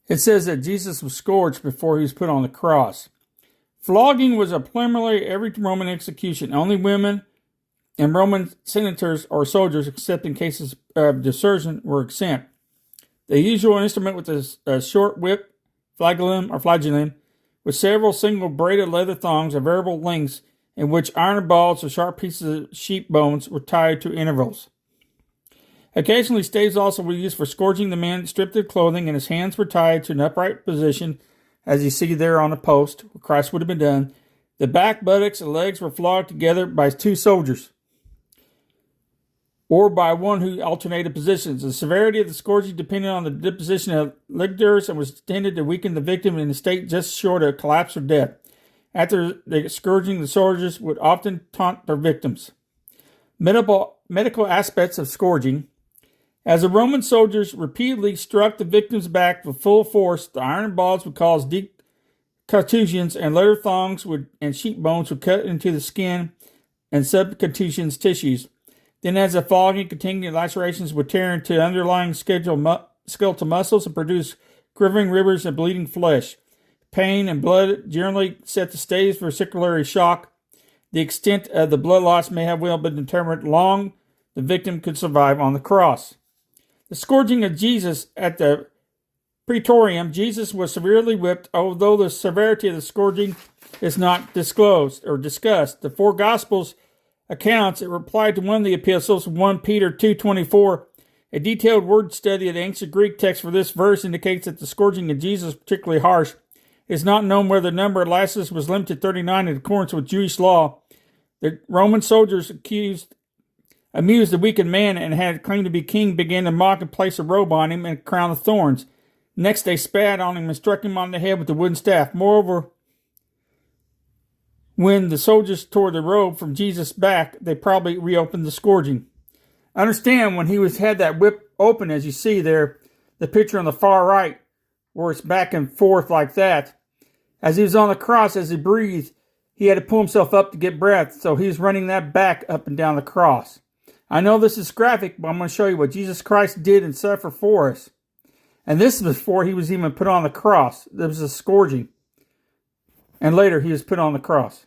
It says that Jesus was scourged before he was put on the cross. Flogging was a preliminary every Roman execution. Only women and Roman senators or soldiers, except in cases of desertion, were exempt. The usual instrument was a short whip, flagellum, with several single braided leather thongs of variable lengths in which iron balls or sharp pieces of sheep bones were tied to intervals. Occasionally, staves also were used for scourging the man stripped of clothing, and his hands were tied to an upright position, as you see there on the post, where Christ would have been done. The back, buttocks, and legs were flogged together by two soldiers, or by one who alternated positions. The severity of the scourging depended on the disposition of lictors and was intended to weaken the victim in a state just short of collapse or death. After the scourging, the soldiers would often taunt their victims. Medical aspects of scourging. As the Roman soldiers repeatedly struck the victim's back with full force, the iron balls would cause deep contusions, and leather thongs and sheep bones would cut into the skin and subcontusions tissues. Then, as the flogging continued, lacerations would tear into underlying skeletal muscles and produce quivering rivers and bleeding flesh. Pain and blood generally set the stage for circulatory shock. The extent of the blood loss may have well been determined long the victim could survive on the cross. The scourging of Jesus at the Praetorium. Jesus was severely whipped, although the severity of the scourging is not disclosed or discussed. The four Gospels accounts, it replied to one of the epistles, 1 Peter 2:24. A detailed word study of the ancient Greek text for this verse indicates that the scourging of Jesus was particularly harsh. It is not known whether the number of lashes was limited to 39 in accordance with Jewish law. The Roman soldiers amused the weakened man and had claimed to be king began to mock and place a robe on him and a crown of thorns. Next they spat on him and struck him on the head with a wooden staff. Moreover, when the soldiers tore the robe from Jesus' back, they probably reopened the scourging. Understand, when he had that whip open, as you see there, the picture on the far right, where it's back and forth like that, as he was on the cross, as he breathed, he had to pull himself up to get breath, so he was running that back up and down the cross. I know this is graphic, but I'm going to show you what Jesus Christ did and suffered for us. And this is before he was even put on the cross. There was a scourging. And later he was put on the cross.